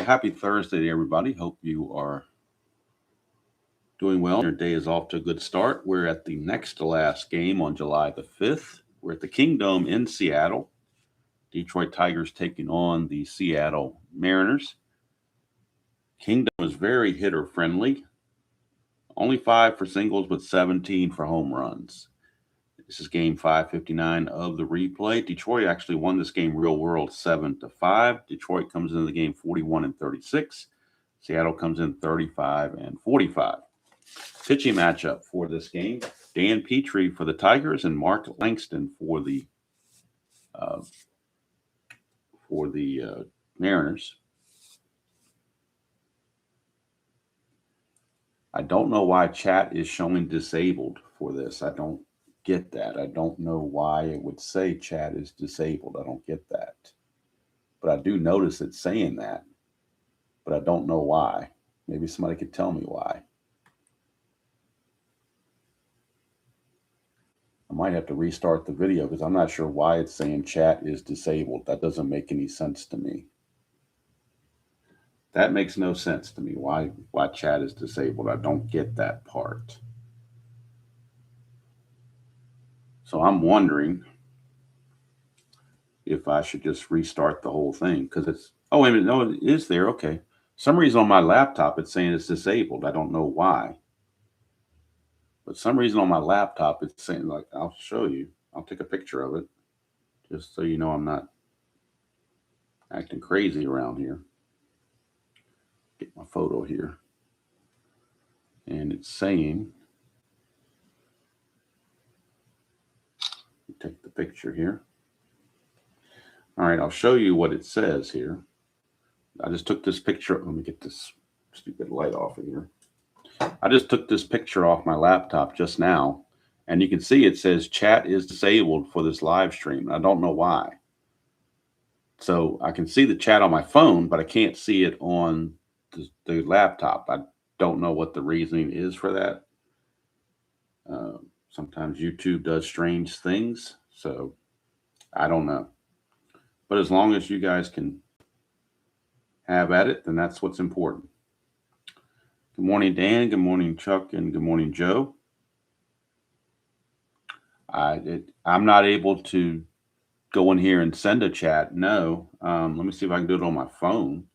happy Thursday to everybody. Hope you are doing well. Your day is off to a good start. We're at the next to last game on July the 5th. We're at the Kingdome in Seattle. Detroit Tigers taking on the Seattle Mariners. Kingdome is very hitter friendly. Only 5 for singles, but 17 for home runs. This is game 559 of the replay. Detroit actually won this game real world 7-5. Detroit comes into the game 41-36. Seattle comes in 35-45. Pitching matchup for this game: Dan Petry for the Tigers and Mark Langston for the Mariners. I don't know why chat is showing disabled for this. I don't get that. I don't know why it would say chat is disabled. I don't get that. But I do notice it saying that. But I don't know why. Maybe somebody could tell me why. I might have to restart the video because I'm not sure why it's saying chat is disabled. That doesn't make any sense to me. That makes no sense to me. Why chat is disabled? I don't get that part. So I'm wondering if I should just restart the whole thing because it's, oh, wait a minute. No, it is there. Okay. Some reason on my laptop, it's saying it's disabled. I don't know why. But some reason on my laptop, it's saying, like, I'll show you. I'll take a picture of it just so you know I'm not acting crazy around here. Get my photo here. And it's saying, take the picture here. All right, I'll show you what it says here. I just took this picture. Let me get this stupid light off of here. I just took this picture off my laptop just now, and you can see it says chat is disabled for this live stream. I don't know why. So I can see the chat on my phone, but I can't see it on the laptop. I don't know what the reasoning is for that. Sometimes YouTube does strange things, so I don't know. But as long as you guys can have at it, then that's what's important. Good morning, Dan. Good morning, Chuck. And good morning, Joe. I'm not able to go in here and send a chat. No. Let me see if I can do it on my phone.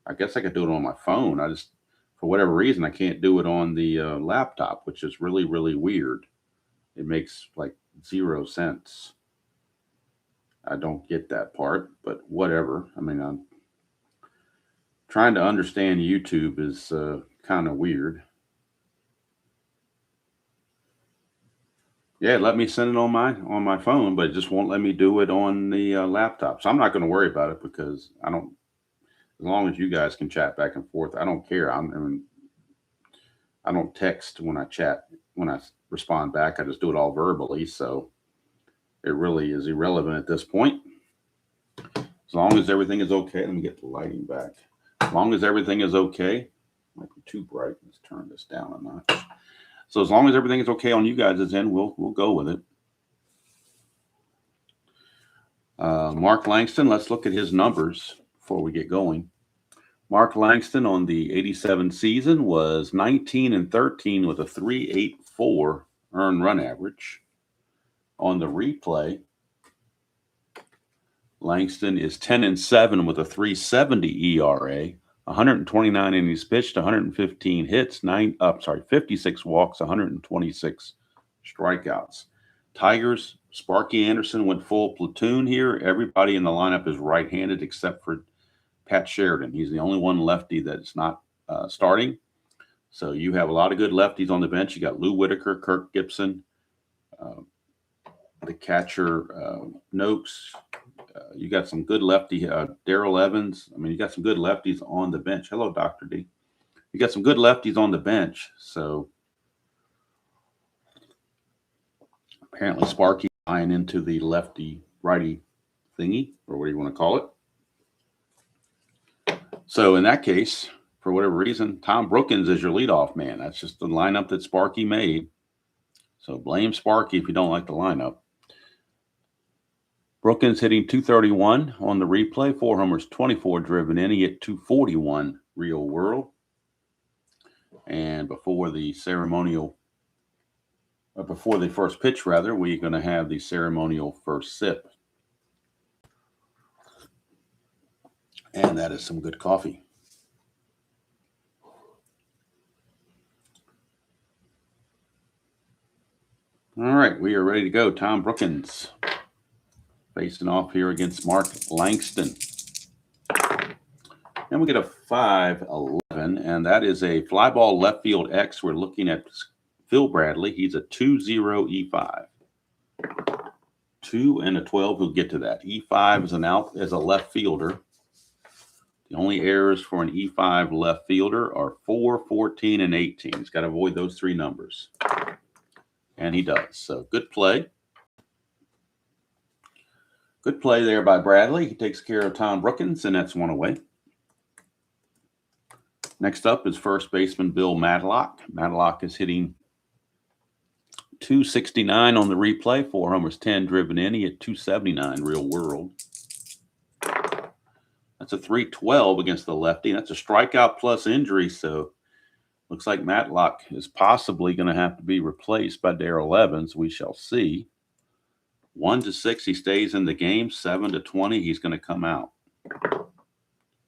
I guess I could do it on my phone. I just, for whatever reason, I can't do it on the laptop, which is really, really weird. It makes like 0 sense. I don't get that part, but whatever. I mean, I'm trying to understand YouTube is kind of weird. Yeah, let me send it on my phone, but it just won't let me do it on the laptop. So I'm not going to worry about it because I don't. As long as you guys can chat back and forth, I don't care. I don't text when I chat. When I respond back, I just do it all verbally. So it really is irrelevant at this point. As long as everything is okay. Let me get the lighting back. As long as everything is okay. Might be too bright. Let's turn this down a notch. So as long as everything is okay on you guys' end, we'll go with it. Mark Langston, let's look at his numbers before we get going. Mark Langston on the 87 season was 19-13 with a 3.84 earned run average. On the replay, Langston is 10-7 with a 3.70 ERA, 129 innings pitched, 115 hits, 56 walks, 126 strikeouts. Tigers, Sparky Anderson went full platoon here. Everybody in the lineup is right-handed except for Pat Sheridan. He's the only one lefty that's not starting. So you have a lot of good lefties on the bench. You got Lou Whitaker, Kirk Gibson, the catcher, Noakes. You got some good lefty, Darrell Evans. I mean, you got some good lefties on the bench. Hello, Dr. D. You got some good lefties on the bench. So apparently Sparky buying into the lefty-righty thingy, or what do you want to call it. So in that case, for whatever reason, Tom Brookins is your leadoff man. That's just the lineup that Sparky made. So blame Sparky if you don't like the lineup. Brookins hitting 231 on the replay, 4 homers, 24 driven in. He hit 241 real world. And before the first pitch, rather, we're going to have the ceremonial first sip. And that is some good coffee. All right, we are ready to go. Tom Brookins facing off here against Mark Langston. And we get a 5-11, and that is a fly ball left field X. We're looking at Phil Bradley. He's a 2-0 E5. 2 and a 12, we'll get to that. E5 is as a left fielder. The only errors for an E5 left fielder are 4, 14, and 18. He's got to avoid those 3 numbers. And he does. So good play. Good play there by Bradley. He takes care of Tom Brookins, and that's 1 away. Next up is first baseman Bill Madlock. Madlock is hitting 269 on the replay, 4 homers, 10 driven in. He hit 279 real world. That's a 312 against the lefty. That's a strikeout plus injury, so looks like Matlock is possibly going to have to be replaced by Darrell Evans. We shall see. 1-6, he stays in the game. 7-20, he's going to come out.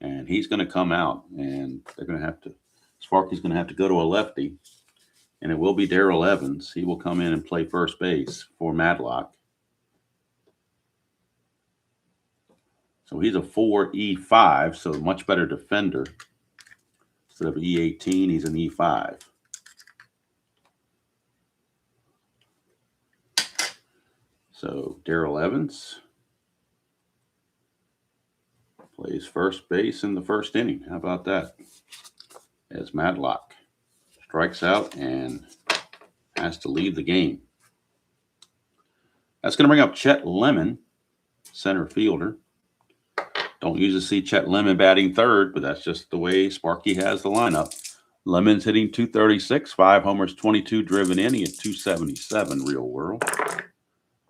And he's going to come out, and they're going to have to, Sparky's going to have to go to a lefty, and it will be Darrell Evans. He will come in and play first base for Madlock. So he's a 4E5, so much better defender. Instead of E18, he's an E5. So Darrell Evans plays first base in the first inning. How about that? As Madlock strikes out and has to leave the game. That's going to bring up Chet Lemon, center fielder. Don't usually see Chet Lemon batting third, but that's just the way Sparky has the lineup. Lemon's hitting 236, 5 homers, 22 driven in. He had 277 real world.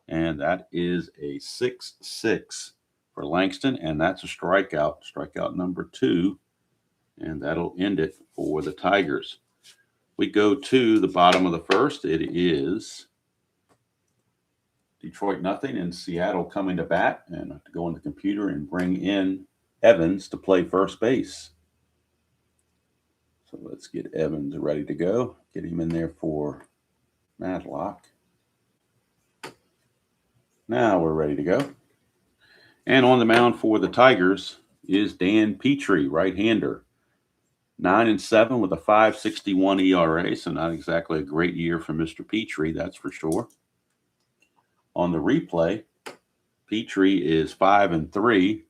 And that is a 6-6 for Langston, and that's a strikeout. Strikeout number 2, and that'll end it for the Tigers. We go to the bottom of the first. It is Detroit nothing and Seattle coming to bat, and I have to go on the computer and bring in Evans to play first base. So let's get Evans ready to go. Get him in there for Madlock. Now we're ready to go. And on the mound for the Tigers is Dan Petry, right-hander. 9-7 with a 5.61 ERA, so not exactly a great year for Mr. Petry, that's for sure. On the replay, Petry is 5-3,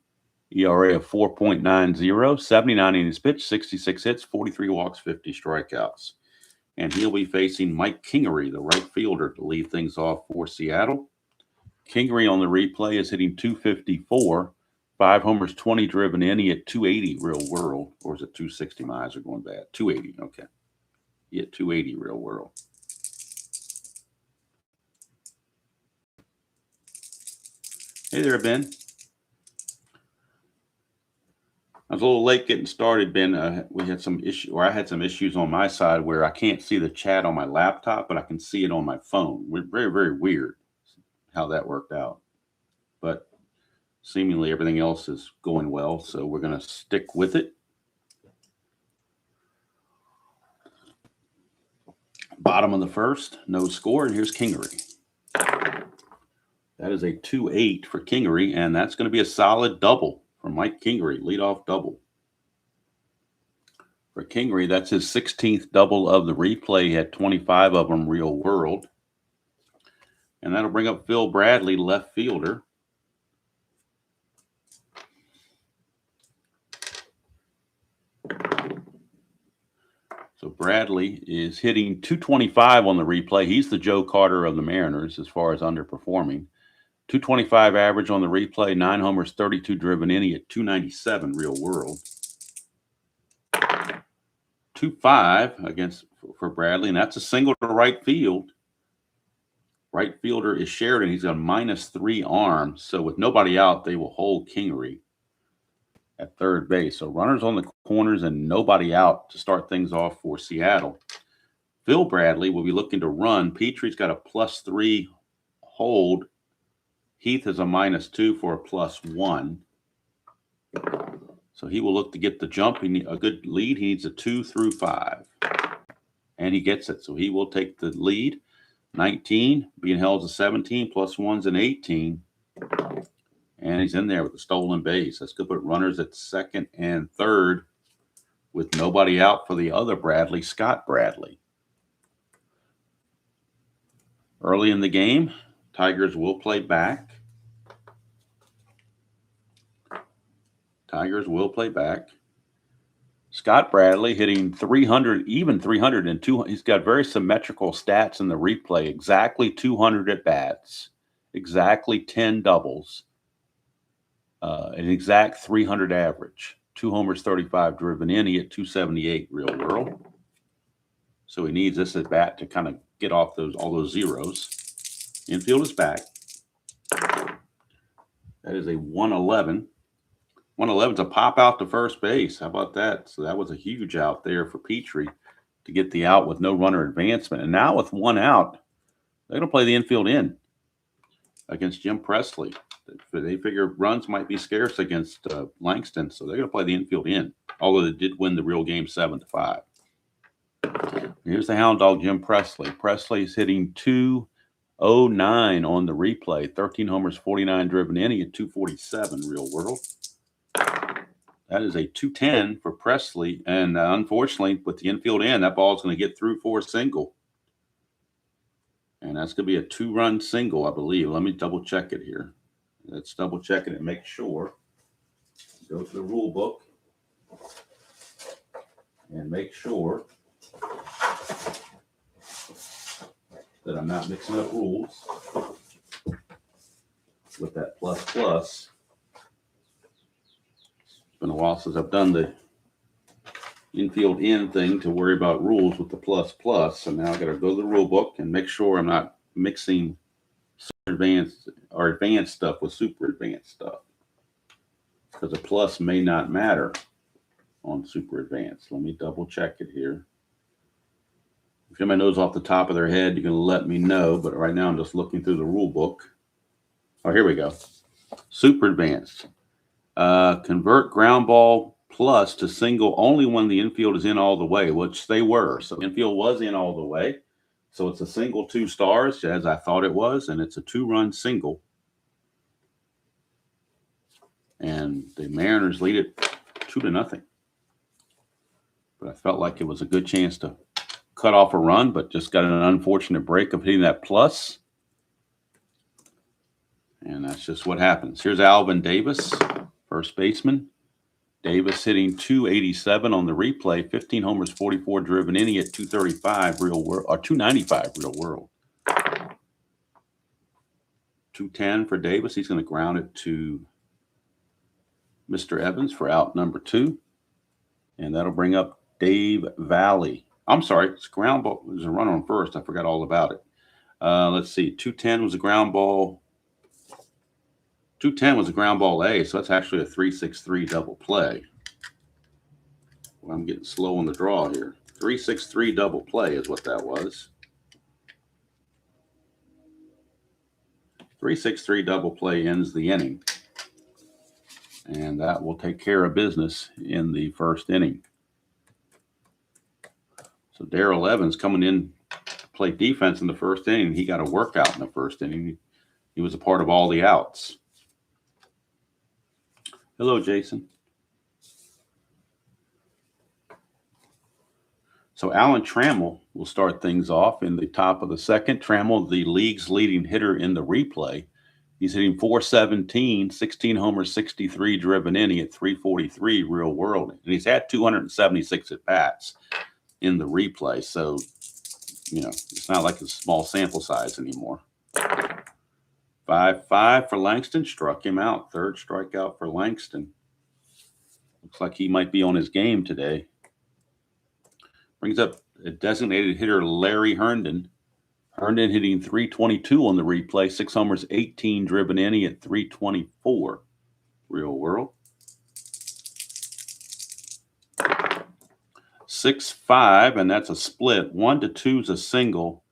ERA of 4.90, 79 innings pitched, 66 hits, 43 walks, 50 strikeouts. And he'll be facing Mike Kingery, the right fielder, to lead things off for Seattle. Kingery on the replay is hitting 254, 5 homers, 20 driven in. He hit 280 real world. Or is it 260? My eyes are going bad. 280, okay. He hit 280 real world. Hey there, Ben. I was a little late getting started, Ben. We had some issue, or I had some issues on my side where I can't see the chat on my laptop, but I can see it on my phone. We're very, very weird how that worked out. But seemingly everything else is going well, so we're going to stick with it. Bottom of the first, no score, and here's Kingery. That is a 2-8 for Kingery, and that's going to be a solid double for Mike Kingery, leadoff double. For Kingery, that's his 16th double of the replay. He had 25 of them real world. And that'll bring up Phil Bradley, left fielder. So Bradley is hitting 225 on the replay. He's the Joe Carter of the Mariners as far as underperforming. 225 average on the replay, 9 homers, 32 driven in. He at 297 real world. 2-5 against for Bradley, and that's a single to right field. Right fielder is Sheridan. He's got a -3 arm. So with nobody out, they will hold Kingery at third base. So runners on the corners and nobody out to start things off for Seattle. Phil Bradley will be looking to run. Petry's got a +3 hold. Heath is a -2 for a +1. So he will look to get the jump. He needs a good lead. He needs a 2 through 5. And he gets it. So he will take the lead. 19, being held as a 17, +1's an 18. And he's in there with a stolen base. That's going to put runners at second and third with nobody out for the other Bradley, Scott Bradley. Early in the game, Tigers will play back. Scott Bradley hitting 300, even 302. He's got very symmetrical stats in the replay. Exactly 200 at bats, exactly 10 doubles, an exact 300 average. 2 homers, 35 driven in. He hit 278 real world. So he needs this at bat to kind of get off all those zeros. Infield is back. That is a 111. 111's a pop out to first base. How about that? So that was a huge out there for Petry to get the out with no runner advancement. And now with one out, they're going to play the infield in against Jim Presley. They figure runs might be scarce against Langston, so they're going to play the infield in, although they did win the real game 7-5. Here's the Hound Dog, Jim Presley. Presley's hitting 209 on the replay, 13 homers, 49 driven in. He had 247 real world. That is a 210 for Presley, and unfortunately, with the infield in, that ball is going to get through for a single. And that's going to be a 2-run single, I believe. Let me double check it here. Let's double check it and make sure. Go to the rule book and make sure that I'm not mixing up rules with that plus. It's been a while since I've done the infield in thing to worry about rules with the plus. So now I got to go to the rule book and make sure I'm not mixing advanced stuff with super advanced stuff, because a plus may not matter on super advanced. Let me double check it here. If anybody knows off the top of their head, you can let me know, but right now I'm just looking through the rule book. Oh, here we go. Super advanced. Convert ground ball plus to single only when the infield is in all the way, which they were. So the infield was in all the way. So it's a single 2 stars, as I thought it was, and it's a 2-run single. And the Mariners lead it 2-0. But I felt like it was a good chance to cut off a run, but just got an unfortunate break of hitting that plus. And that's just what happens. Here's Alvin Davis, first baseman. Davis hitting 287 on the replay, 15 homers, 44 driven in. He hit 235 real world, or 295 real world. 210 for Davis. He's going to ground it to Mr. Evans for out number 2. And that'll bring up Dave Valley. I'm sorry, it's ground ball. There's a runner on first. I forgot all about it. Let's see. 210 was a ground ball. 210 was a ground ball A, so that's actually a 3-6-3 double play. Well, I'm getting slow on the draw here. 3-6-3 double play is what that was. 3-6-3 double play ends the inning. And that will take care of business in the first inning. So Darrell Evans coming in to play defense in the first inning. He got a workout in the first inning. He was a part of all the outs. Hello, Jason. So Alan Trammell will start things off in the top of the second. Trammell, the league's leading hitter in the replay. He's hitting .417, 16 homers, 63 driven in. He hit 343 real world. And he's had 276 at-bats in the replay. So, it's not like a small sample size anymore. 5-5 for Langston. Struck him out. Third strikeout for Langston. Looks like he might be on his game today. Brings up a designated hitter, Larry Herndon. Herndon hitting 322 on the replay. 6 homers, 18 driven in. He at 324. Real world. 6-5, and that's a split. 1-2 is a single.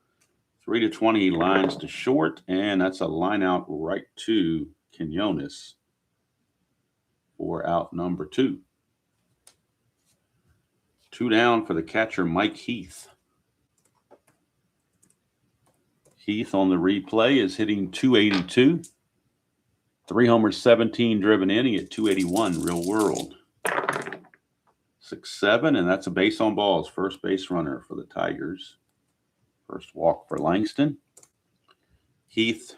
3-20 lines to short, and that's a line out right to Quinones for out number 2. 2 down for the catcher, Mike Heath. Heath on the replay is hitting 282. 3 homers, 17 driven in. He at 281, real world. 6-7, and that's a base on balls. First base runner for the Tigers. First walk for Langston. Heath,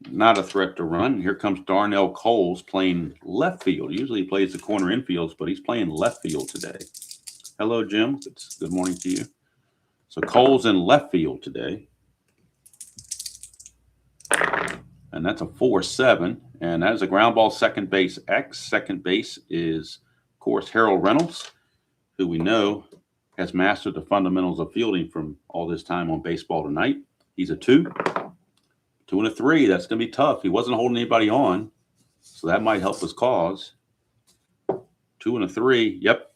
not a threat to run. Here comes Darnell Coles playing left field. Usually he plays the corner infields, but he's playing left field today. Hello, Jim. Good morning to you. So Coles in left field today. And that's a 4-7. And that is a ground ball, second base X. Second base is, of course, Harold Reynolds, who we know has mastered the fundamentals of fielding from all this time on Baseball Tonight. He's a 2. 2 and a 3. That's going to be tough. He wasn't holding anybody on, so that might help his cause. 2 and a 3. Yep.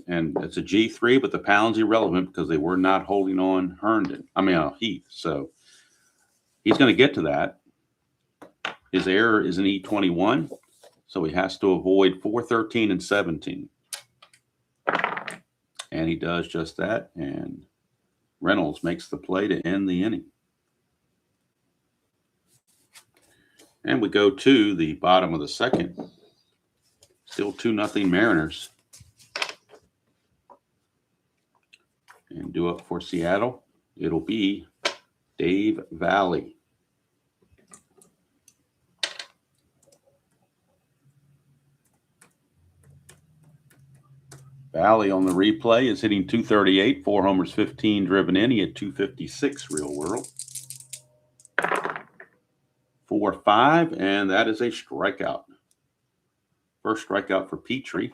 And it's a G3, but the pound's irrelevant because they were not holding on Heath. So he's going to get to that. His error is an E21, so he has to avoid 4-13 and 17. And he does just that, and Reynolds makes the play to end the inning. And we go to the bottom of the second. Still 2-0 Mariners. And due up for Seattle, it'll be Dave Valley. Valley on the replay is hitting 238, 4 homers, 15 driven in. He at 256 real world. 4-5, and that is a strikeout. First strikeout for Petry.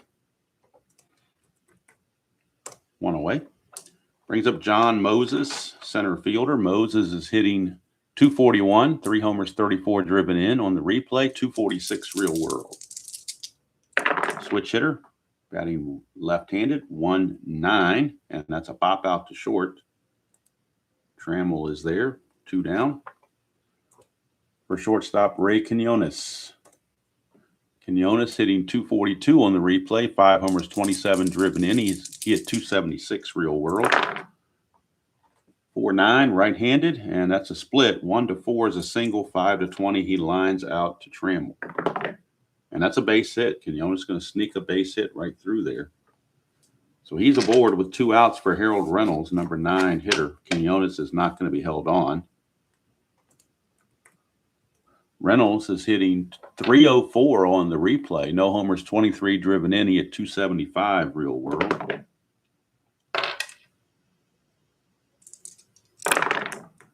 1 away. Brings up John Moses, center fielder. Moses is hitting 241, 3 homers, 34 driven in on the replay, 246 real world. Switch hitter. Batting left-handed, 1-9, and that's a pop out to short. Trammell is there, 2 down. For shortstop, Ray Quinones. Quinones hitting 242 on the replay, 5 homers, 27 driven in. He hit 276 real world. 4-9, right-handed, and that's a split. 1-4 is a single, 5-20. He lines out to Trammell. And that's a base hit. Quinones is going to sneak a base hit right through there. So he's aboard with 2 outs for Harold Reynolds, number 9 hitter. Quinones is not going to be held on. Reynolds is hitting 304 on the replay. No homers, 23 driven in. He at 275 real world.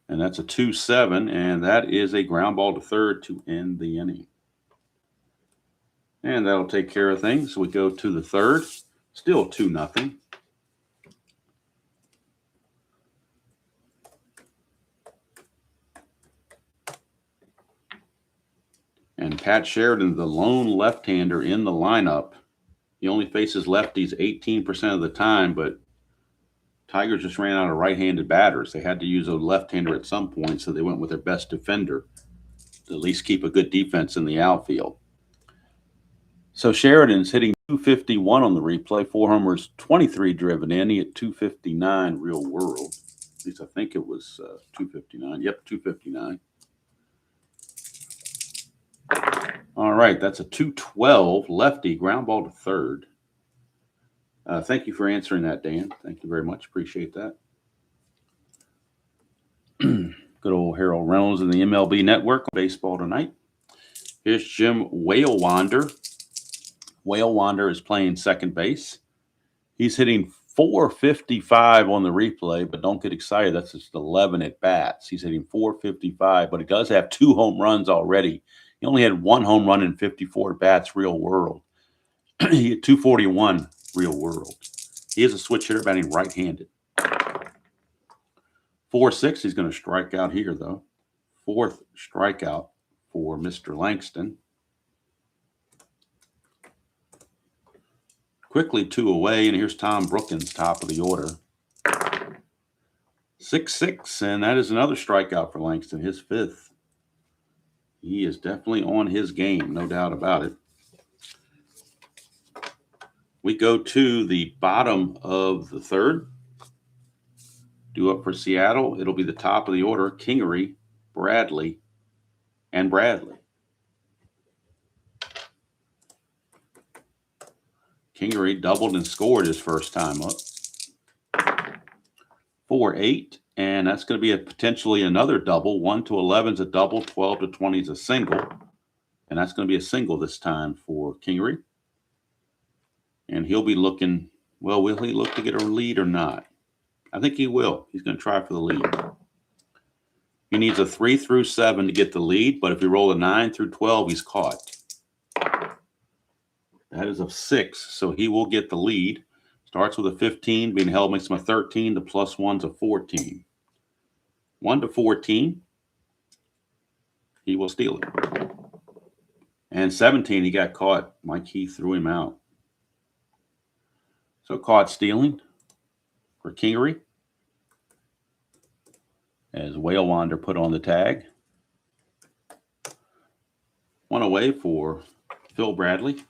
And that's a 2-7, and that is a ground ball to third to end the inning. And that'll take care of things. We go to the third. Still 2-0. And Pat Sheridan, the lone left-hander in the lineup. He only faces lefties 18% of the time, but Tigers just ran out of right-handed batters. They had to use a left-hander at some point, so they went with their best defender to at least keep a good defense in the outfield. So Sheridan's hitting 251 on the replay, 4 homers, 23 driven in. He at 259 real world. At least I think it was 259. Yep, 259. All right, that's a 212 lefty ground ball to third. Thank you for answering that, Dan. Thank you very much. Appreciate that. Good old Harold Reynolds in the MLB Network on Baseball Tonight. Here's Jim Whalewander. Whalewander is playing second base. He's hitting 455 on the replay, but don't get excited. That's just 11 at bats. He's hitting 455, but he does have 2 home runs already. He only had 1 home run in 54 at bats real world. He hit 241 real world. He is a switch hitter batting right-handed. 4-6. He's going to strike out here, though. 4th strikeout for Mr. Langston. Quickly 2 away, and here's Tom Brookins, top of the order. 6-6, and that is another strikeout for Langston, his 5th. He is definitely on his game, no doubt about it. We go to the bottom of the 3rd. Due up for Seattle, it'll be the top of the order, Kingery, Bradley, and Bradley. Kingery doubled and scored his first time up. 4-8, and that's going to be potentially another double. 1 to 11 is a double, 12 to 20 is a single, and that's going to be a single this time for Kingery. And he'll be looking, well, will he look to get a lead or not? I think he will. He's going to try for the lead. He needs a 3 through 7 to get the lead, but if he roll a 9 through 12, he's caught. That is a 6, so he will get the lead. Starts with a 15, being held makes him a 13. The +1's a 14. 1 to 14, he will steal it. And 17, he got caught. Mike Heath threw him out. So caught stealing for Kingery, as Whale Wander put on the tag. 1 away for Phil Bradley.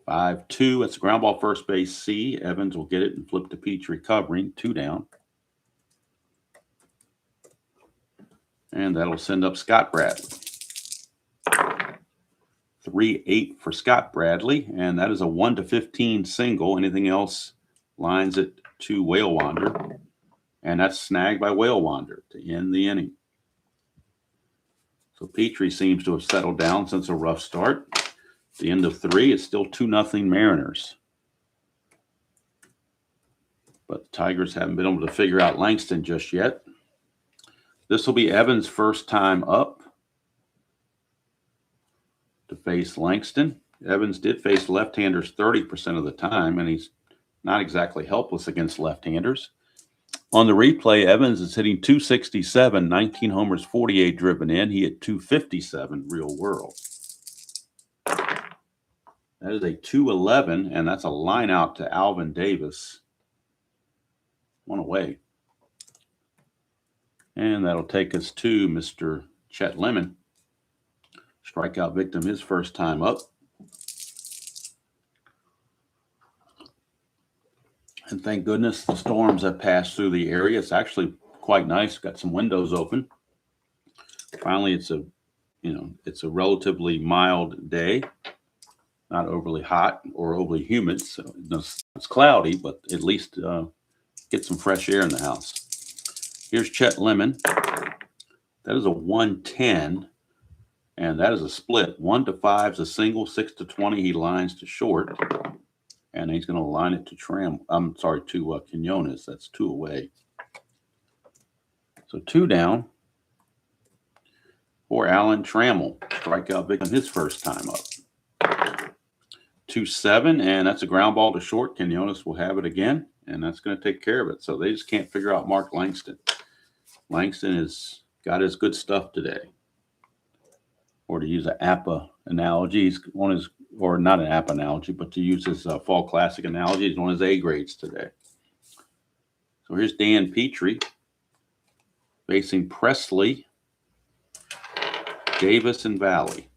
5-2. That's a ground ball, first base C. Evans will get it and flip to Petry covering. 2 down. And that'll send up Scott Bradley. 3-8 for Scott Bradley. And that is a 1 to 15 single. Anything else lines it to Whale Wander. And that's snagged by Whale Wander to end the inning. So Petry seems to have settled down since a rough start. The end of 3, it's still 2-0 Mariners. But the Tigers haven't been able to figure out Langston just yet. This will be Evans' first time up to face Langston. Evans did face left-handers 30% of the time, and he's not exactly helpless against left-handers. On the replay, Evans is hitting .267, 19 homers, 48 driven in. He hit .257 real world. That is a 2-11, and that's a line out to Alvin Davis. 1 away. And that'll take us to Mr. Chet Lemon. Strikeout victim his first time up. And thank goodness the storms have passed through the area. It's actually quite nice. Got some windows open. Finally, it's a relatively mild day. Not overly hot or overly humid, so it's cloudy, but at least get some fresh air in the house. Here's Chet Lemon. That is a 110, and that is a split. 1 to 5 is a single. 6 to 20, he lines to short, and he's going to line it to Quinones. That's 2 away. So 2 down for Alan Trammell. Strikeout victim his first time up. 2-7, and that's a ground ball to short. Quinones will have it again, and that's going to take care of it. So they just can't figure out Mark Langston. Langston has got his good stuff today. Or to use an APA analogy, he's on his, or not an APA analogy, but to use his Fall Classic analogy, he's on his A grades today. So here's Dan Petry facing Presley, Davis, and Valley.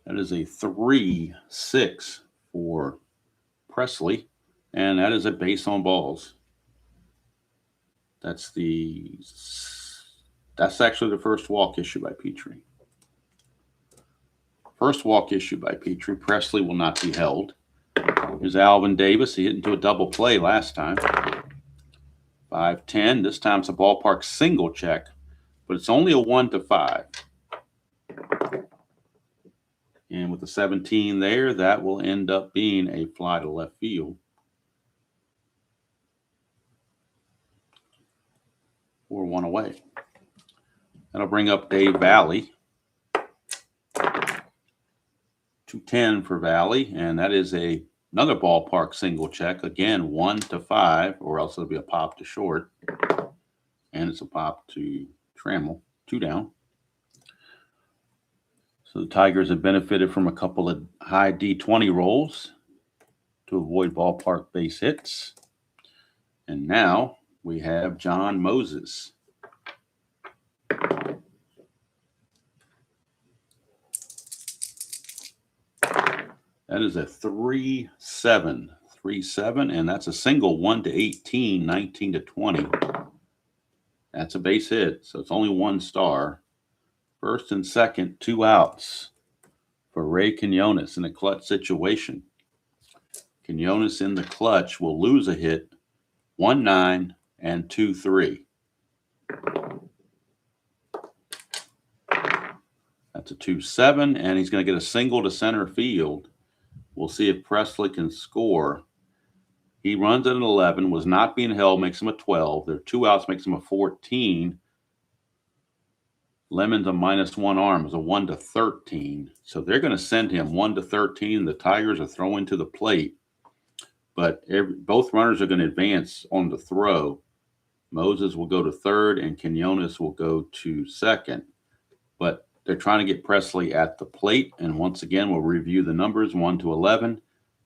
That is a 3-6 for Presley, and that is a base on balls. That's actually the first walk issued by Petry. First walk issued by Petry. Presley will not be held. Here's Alvin Davis. He hit into a double play last time. 5-10. This time it's a ballpark single check, but it's only a 1 to 5. And with the 17 there, that will end up being a fly to left field. Or 1 away. That'll bring up Dave Valley. 2-10 for Valley, and that is a Another ballpark single check. Again, 1 to 5, or else it'll be a pop to short. And it's a pop to Trammell, 2 down. So the Tigers have benefited from a couple of high D20 rolls to avoid ballpark base hits. And now we have John Moses. That is a 3-7. 3-7, and that's a single 1 to 18, 19 to 20. That's a base hit, so it's only 1 star. First and second, 2 outs for Ray Quinones in a clutch situation. Quinones in the clutch will lose a hit, 1-9 and 2-3. That's a 2-7, and he's going to get a single to center field. We'll see if Presley can score. He runs at an 11, was not being held, makes him a 12. There are 2 outs, makes him a 14. Lemon's a -1 arm, is a 1 to 13. So they're going to send him 1 to 13. The Tigers are throwing to the plate, but both runners are going to advance on the throw. Moses will go to third, and Quinones will go to second. But they're trying to get Presley at the plate, and once again, we'll review the numbers, 1 to 11.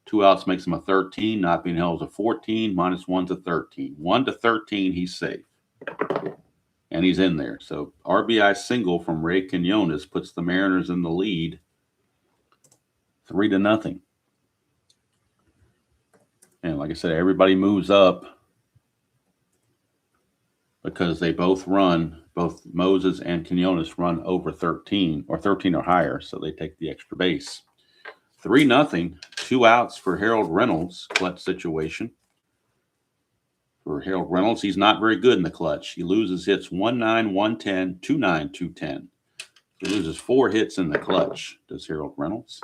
2 outs makes him a 13. Not being held is a 14. -1's a 13. 1 to 13, he's safe. And he's in there. So RBI single from Ray Quinones puts the Mariners in the lead 3-0. And like I said, everybody moves up because they both Moses and Quinones run over 13 or 13 or higher. So they take the extra base. 3-0, 2 outs for Harold Reynolds, clutch situation. For Harold Reynolds, he's not very good in the clutch. He loses hits 1-9, 1-10, 2-9, 2-10. He loses 4 hits in the clutch, does Harold Reynolds.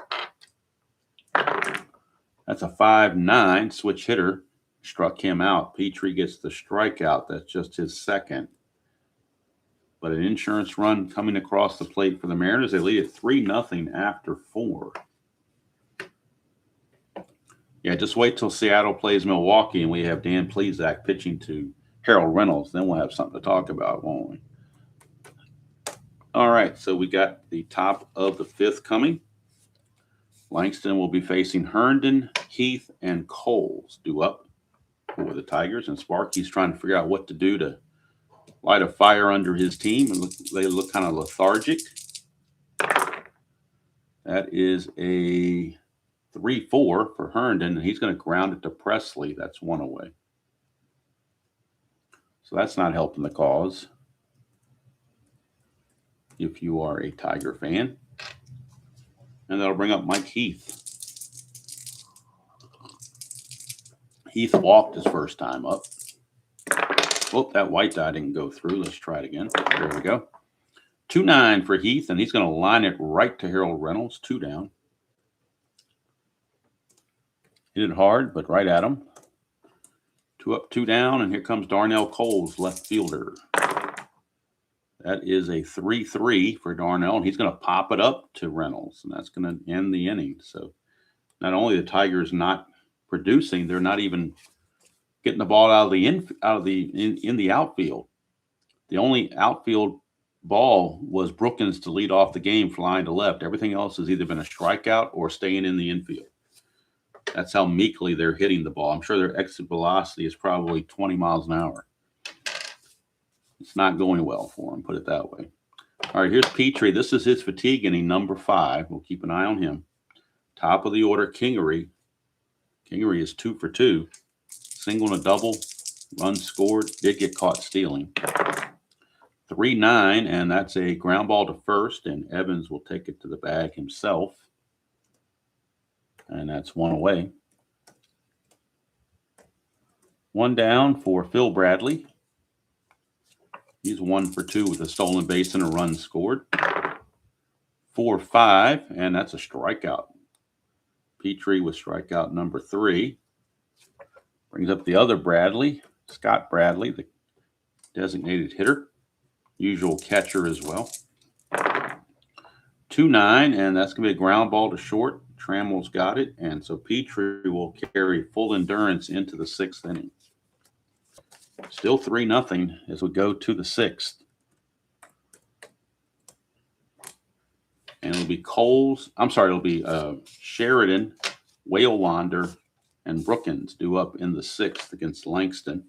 That's a 5-9 switch hitter. Struck him out. Petry gets the strikeout. That's just his second. But an insurance run coming across the plate for the Mariners. They lead at 3-0 after 4. Yeah, just wait till Seattle plays Milwaukee and we have Dan Plesac pitching to Harold Reynolds. Then we'll have something to talk about, won't we? All right, so we got the top of the 5th coming. Langston will be facing Herndon, Heath, and Coles due up for the Tigers. And Sparky's trying to figure out what to do to light a fire under his team. And they look kind of lethargic. That is a 3-4 for Herndon, and he's going to ground it to Presley. That's 1 away. So that's not helping the cause if you are a Tiger fan. And that'll bring up Mike Heath. Heath walked his first time up. Oh, that white die didn't go through. Let's try it again. There we go. 2-9 for Heath, and he's going to line it right to Harold Reynolds, 2 down. Hit it hard, but right at him. 2 up, 2 down, and here comes Darnell Coles, left fielder. That is a 3-3 for Darnell, and he's going to pop it up to Reynolds, and that's going to end the inning. So not only the Tigers not producing, they're not even getting the ball out of the outfield. The only outfield ball was Brookins to lead off the game, flying to left. Everything else has either been a strikeout or staying in the infield. That's how meekly they're hitting the ball. I'm sure their exit velocity is probably 20 miles an hour. It's not going well for him, put it that way. All right, here's Petry. This is his fatigue inning, number 5. We'll keep an eye on him. Top of the order, Kingery. Kingery is 2 for 2. Single and a double. Run scored. Did get caught stealing. 3-9, and that's a ground ball to first, and Evans will take it to the bag himself. And that's 1 away. 1 down for Phil Bradley. He's 1 for 2 with a stolen base and a run scored. 4-5, and that's a strikeout. Petry with strikeout number 3. Brings up the other Bradley, Scott Bradley, the designated hitter. Usual catcher as well. 2-9, and that's going to be a ground ball to short. Trammell's got it, and so Petry will carry full endurance into the 6th inning. Still 3-0 as we go to the 6th. And it'll be it'll be Sheridan, Whalewander, and Brookins due up in the 6th against Langston.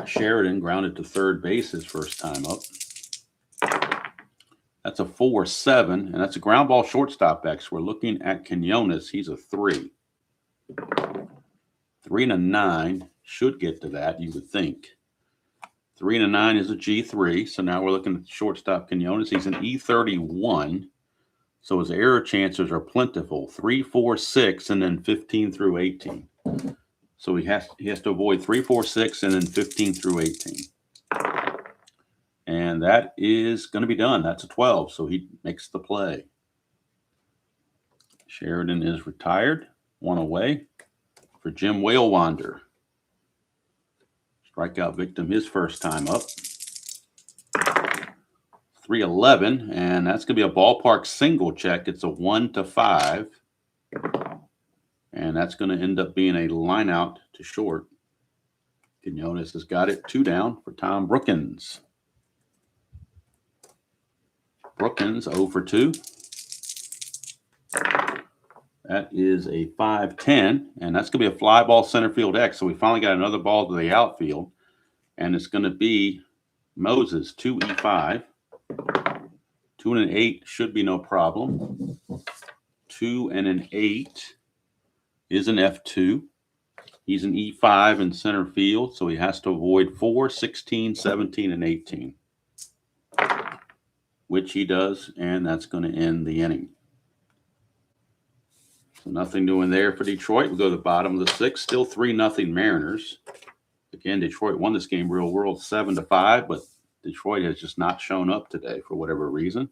Sheridan grounded to third base his first time up. That's a 4-7, and that's a ground ball shortstop X. We're looking at Quinones. He's a 3. 3 and a 9 should get to that, you would think. 3 and a 9 is a G3, so now we're looking at shortstop Quinones. He's an E31, so his error chances are plentiful. 3, 4, 6, and then 15 through 18. So he has to avoid 3, 4, 6, and then 15 through 18. And that is going to be done. That's a 12, so he makes the play. Sheridan is retired. 1 away for Jim Whalewander. Strikeout victim his first time up. 3-11, and that's going to be a ballpark single check. It's a 1-5. And that's going to end up being a line out to short. Quinones has got it. 2 down for Tom Brookins. Brookins 0 for 2. That is a 5-10, and that's going to be a fly ball center field X. So we finally got another ball to the outfield, and it's going to be Moses 2E5. 2 and an 8 should be no problem. 2 and an 8 is an F2. He's an E5 in center field, so he has to avoid 4, 16, 17, and 18, which he does, and that's going to end the inning. So nothing doing there for Detroit. We go to the bottom of the 6th, still 3-0 Mariners. Again, Detroit won this game real world 7-5, but Detroit has just not shown up today for whatever reason.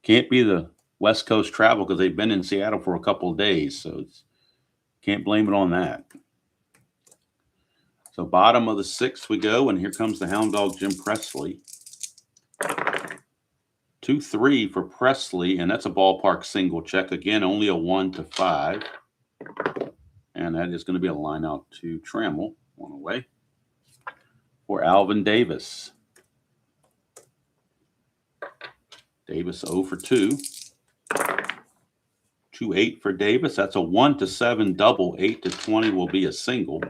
Can't be the West Coast travel because they've been in Seattle for a couple of days, so can't blame it on that. So bottom of the 6th we go, and here comes the Hound Dog Jim Presley. 2-3 for Presley, and that's a ballpark single check. Again, only a 1-5. And that is going to be a line out to Trammell. 1 away for Alvin Davis. Davis 0 for 2. 2-8 for Davis. That's a 1-7 double. 8-20 will be a single.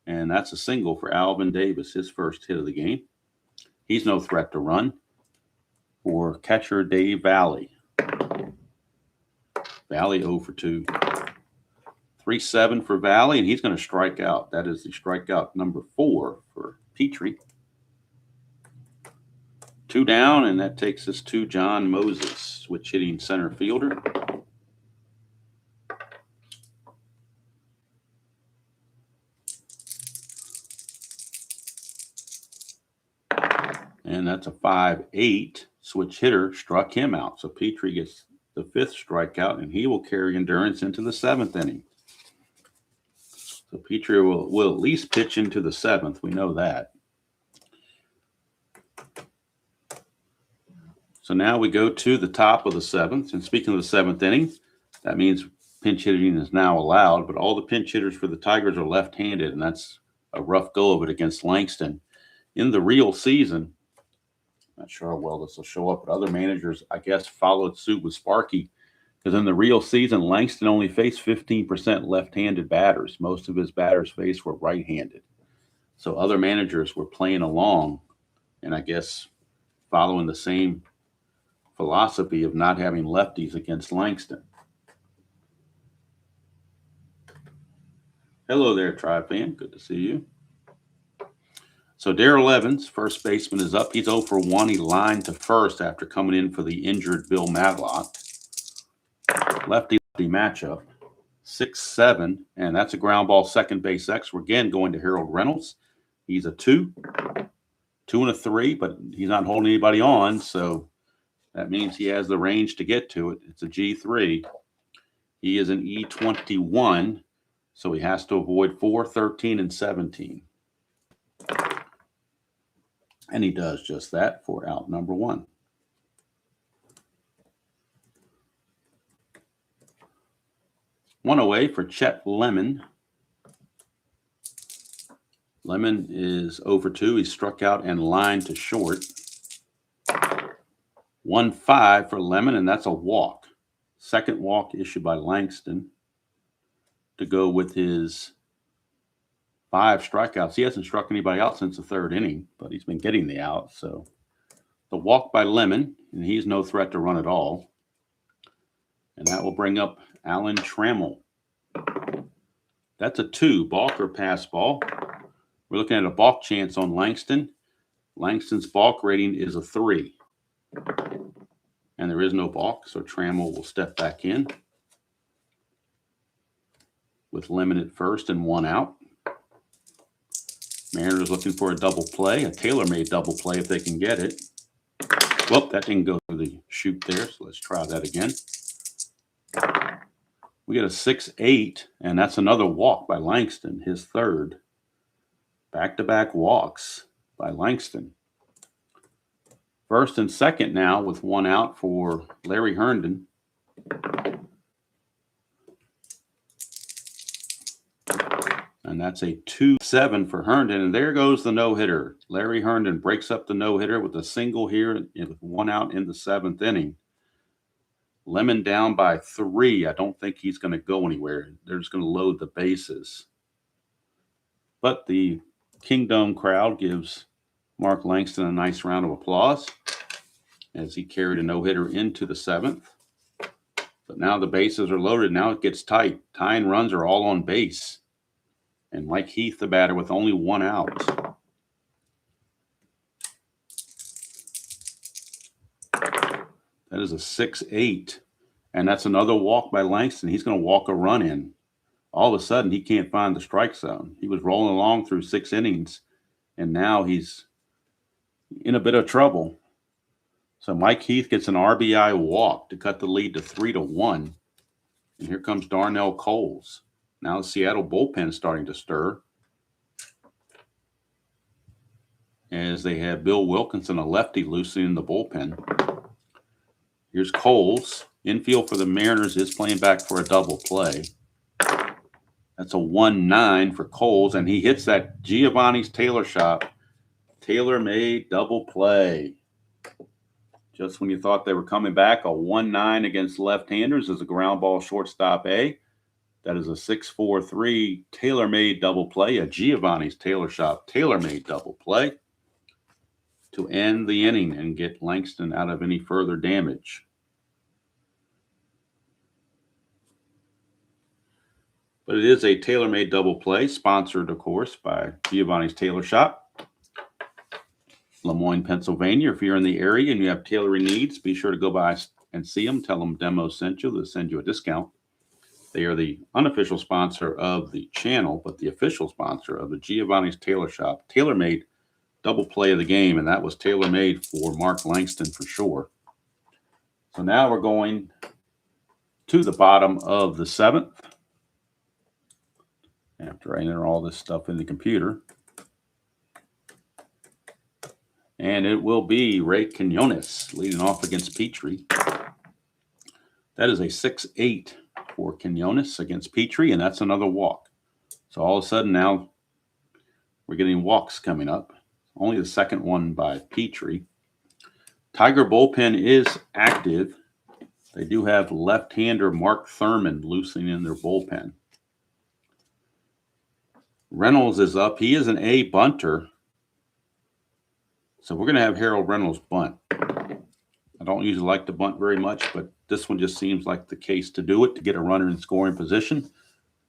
And that's a single for Alvin Davis, his first hit of the game. He's no threat to run. For catcher Dave Valley. Valley 0 for 2. 3-7 for Valley, and he's going to strike out. That is the strikeout number 4 for Petry. 2 down, and that takes us to John Moses, switch hitting center fielder. And that's a 5-8. Switch hitter struck him out. So Petry gets the 5th strikeout, and he will carry endurance into the 7th inning. So Petry will at least pitch into the 7th. We know that. So now we go to the top of the 7th. And speaking of the 7th inning, that means pinch hitting is now allowed. But all the pinch hitters for the Tigers are left-handed, and that's a rough go of it against Langston. In the real season, not sure how well this will show up, but other managers, I guess, followed suit with Sparky, because in the real season, Langston only faced 15% left-handed batters. Most of his batters faced were right-handed. So other managers were playing along and I guess following the same philosophy of not having lefties against Langston. Hello there, Tribe fan. Good to see you. So Darrell Evans, first baseman, is up. He's 0 for 1. He lined to first after coming in for the injured Bill Madlock. Lefty-lefty matchup. 6-7, and that's a ground ball second base X. We're again going to Harold Reynolds. He's a 2. 2 and a 3, but he's not holding anybody on, so that means he has the range to get to it. It's a G3. He is an E21, So he has to avoid 4, 13, and 17. And he does just that for out number 1. One away for Chet Lemon. Lemon is 0 for 2. He struck out and lined to short. 1-5 for Lemon, and that's a walk. Second walk issued by Langston to go with his 5 strikeouts. He hasn't struck anybody out since the 3rd inning, but he's been getting the out. So the walk by Lemon, and he's no threat to run at all. And that will bring up Alan Trammell. That's a 2, balk or pass ball. We're looking at a balk chance on Langston. Langston's balk rating is a 3. And there is no balk, so Trammell will step back in with Lemon at first and 1 out. Mariners looking for a double play, a tailor-made double play if they can get it. Well, that didn't go through the chute there, so let's try that again. We get a 6-8, and that's another walk by Langston, his 3rd. Back-to-back walks by Langston. First and second now with 1 out for Larry Herndon. And that's a 2-7 for Herndon. And there goes the no-hitter. Larry Herndon breaks up the no-hitter with a single here with 1 out in the 7th inning. Lemon down by 3. I don't think he's going to go anywhere. They're just going to load the bases. But the Kingdom crowd gives Mark Langston a nice round of applause as he carried a no-hitter into the 7th. But now the bases are loaded. Now it gets tight. Tying runs are all on base. And Mike Heath, the batter, with only 1 out. That is a 6-8. And that's another walk by Langston. He's going to walk a run in. All of a sudden, he can't find the strike zone. He was rolling along through 6 innings, and now he's in a bit of trouble. So Mike Heath gets an RBI walk to cut the lead to 3-1. And here comes Darnell Coles. Now the Seattle bullpen starting to stir as they have Bill Wilkinson, a lefty, loosening the bullpen. Here's Coles. Infield for the Mariners is playing back for a double play. That's a 1-9 for Coles, and he hits that Giovanni's Tailor Shop tailor-made double play. Just when you thought they were coming back, a 1-9 against left-handers is a ground ball shortstop A. That is a 6-4-3 tailor-made double play, a Giovanni's Tailor Shop tailor-made double play to end the inning and get Langston out of any further damage. But it is a tailor-made double play, sponsored, of course, by Giovanni's Tailor Shop, Lemoyne, Pennsylvania. If you're in the area and you have tailoring needs, be sure to go by and see them. Tell them Demo sent you. They'll send you a discount. They are the unofficial sponsor of the channel, but the official sponsor of the Giovanni's Tailor Shop, tailor-made double play of the game, and that was tailor-made for Mark Langston for sure. So now we're going to the bottom of the 7th. After I enter all this stuff in the computer. And it will be Ray Quinones leading off against Petry. That is a 6-8 for Quinones against Petry, and that's another walk. So all of a sudden now we're getting walks coming up. Only the second one by Petry. Tiger bullpen is active. They do have left-hander Mark Thurman loosening in their bullpen. Reynolds is up. He is an A bunter. So we're going to have Harold Reynolds bunt. I don't usually like to bunt very much, but this one just seems like the case to do it, to get a runner in scoring position.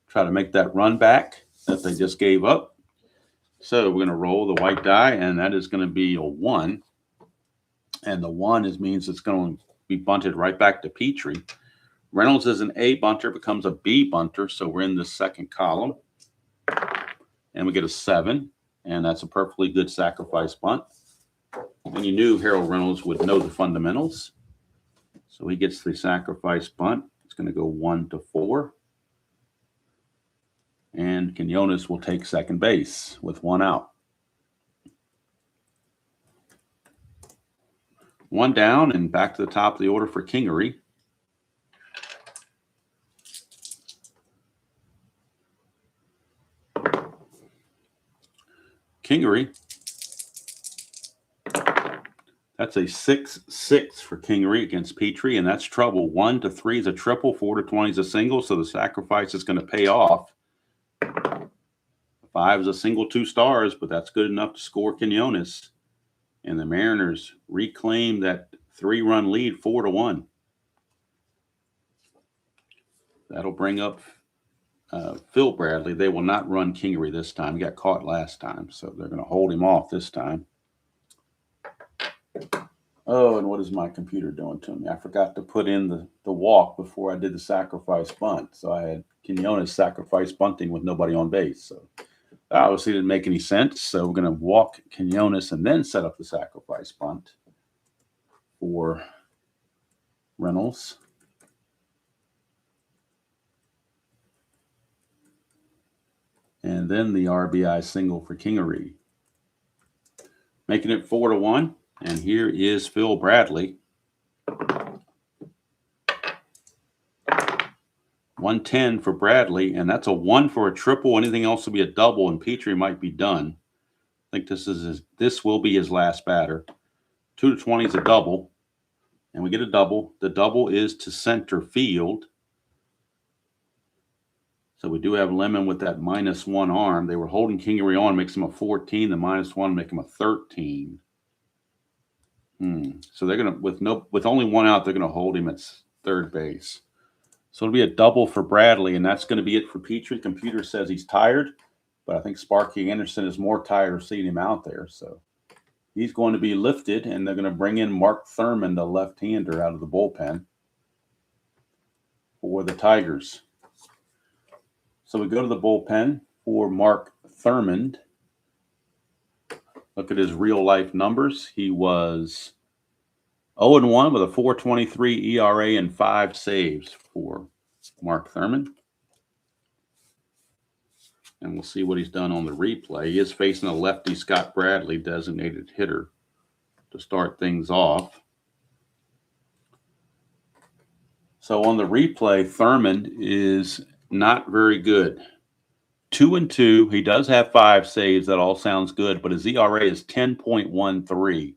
Try to make that run back that they just gave up. So we're going to roll the white die, and that is going to be a 1. And the 1 means it's going to be bunted right back to Petry. Reynolds is an A bunter, becomes a B bunter, so we're in the second column. And we get a 7, and that's a perfectly good sacrifice bunt. And you knew Harold Reynolds would know the fundamentals. So he gets the sacrifice bunt. It's going to go 1-4. And Quinones will take second base with one out. One down and back to the top of the order for Kingery. Kingery. That's a 6-6 for Kingery against Petry, and that's trouble. 1 to 3 is a triple, 4 to 20 is a single, so the sacrifice is going to pay off. 5 is a single, 2 stars, but that's good enough to score Quinones. And the Mariners reclaim that 3-run lead, 4-1. That'll bring up Phil Bradley. They will not run Kingery this time. He got caught last time, so they're going to hold him off this time. Oh, and what is my computer doing to me? I forgot to put in the walk before I did the sacrifice bunt. So I had Quinones sacrifice bunting with nobody on base. So that obviously didn't make any sense. So we're going to walk Quinones and then set up the sacrifice bunt for Reynolds. And then the RBI single for Kingery. Making it 4-1. And here is Phil Bradley. 110 for Bradley, and that's a 1 for a triple. Anything else will be a double, and Petry might be done. I think this will be his last batter. 2 to 20 is a double, and we get a double. The double is to center field. So we do have Lemon with that -1 arm. They were holding Kingery on, makes him a 14. The -1 make him a 13. So they're gonna with only one out, they're gonna hold him at third base. So it'll be a double for Bradley, and that's going to be it for Petry. Computer says he's tired, but I think Sparky Anderson is more tired of seeing him out there. So he's going to be lifted, and they're going to bring in Mark Thurmond, the left-hander, out of the bullpen for the Tigers. So we go to the bullpen for Mark Thurmond. Look at his real-life numbers. He was 0-1 with a 4.23 ERA and 5 saves for Mark Thurmond. And we'll see what he's done on the replay. He is facing a lefty Scott Bradley designated hitter to start things off. So on the replay, Thurmond is not very good. 2-2. He does have 5 saves. That all sounds good, but his ERA is 10.13.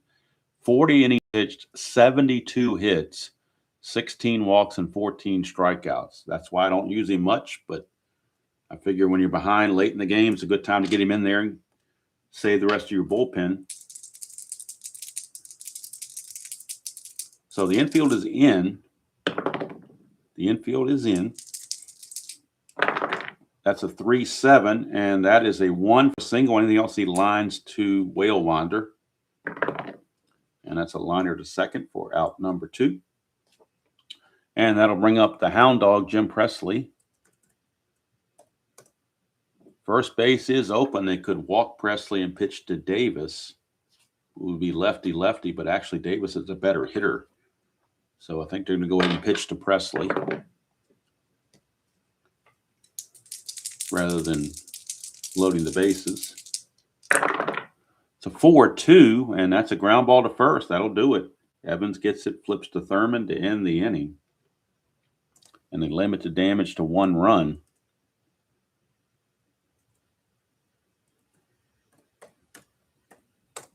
40 innings pitched, 72 hits, 16 walks, and 14 strikeouts. That's why I don't use him much, but I figure when you're behind late in the game, it's a good time to get him in there and save the rest of your bullpen. So the infield is in. The infield is in. That's a 3-7, and that is a 1 for single. Anything else, he lines to Whale Wander. And that's a liner to second for out number 2. And that'll bring up the hound dog, Jim Presley. First base is open. They could walk Presley and pitch to Davis, who would be lefty-lefty, but actually Davis is a better hitter. So I think they're going to go ahead and pitch to Presley rather than loading the bases. It's a 4-2, and that's a ground ball to first. That'll do it. Evans gets it, flips to Thurmond to end the inning. And they limit the damage to 1 run.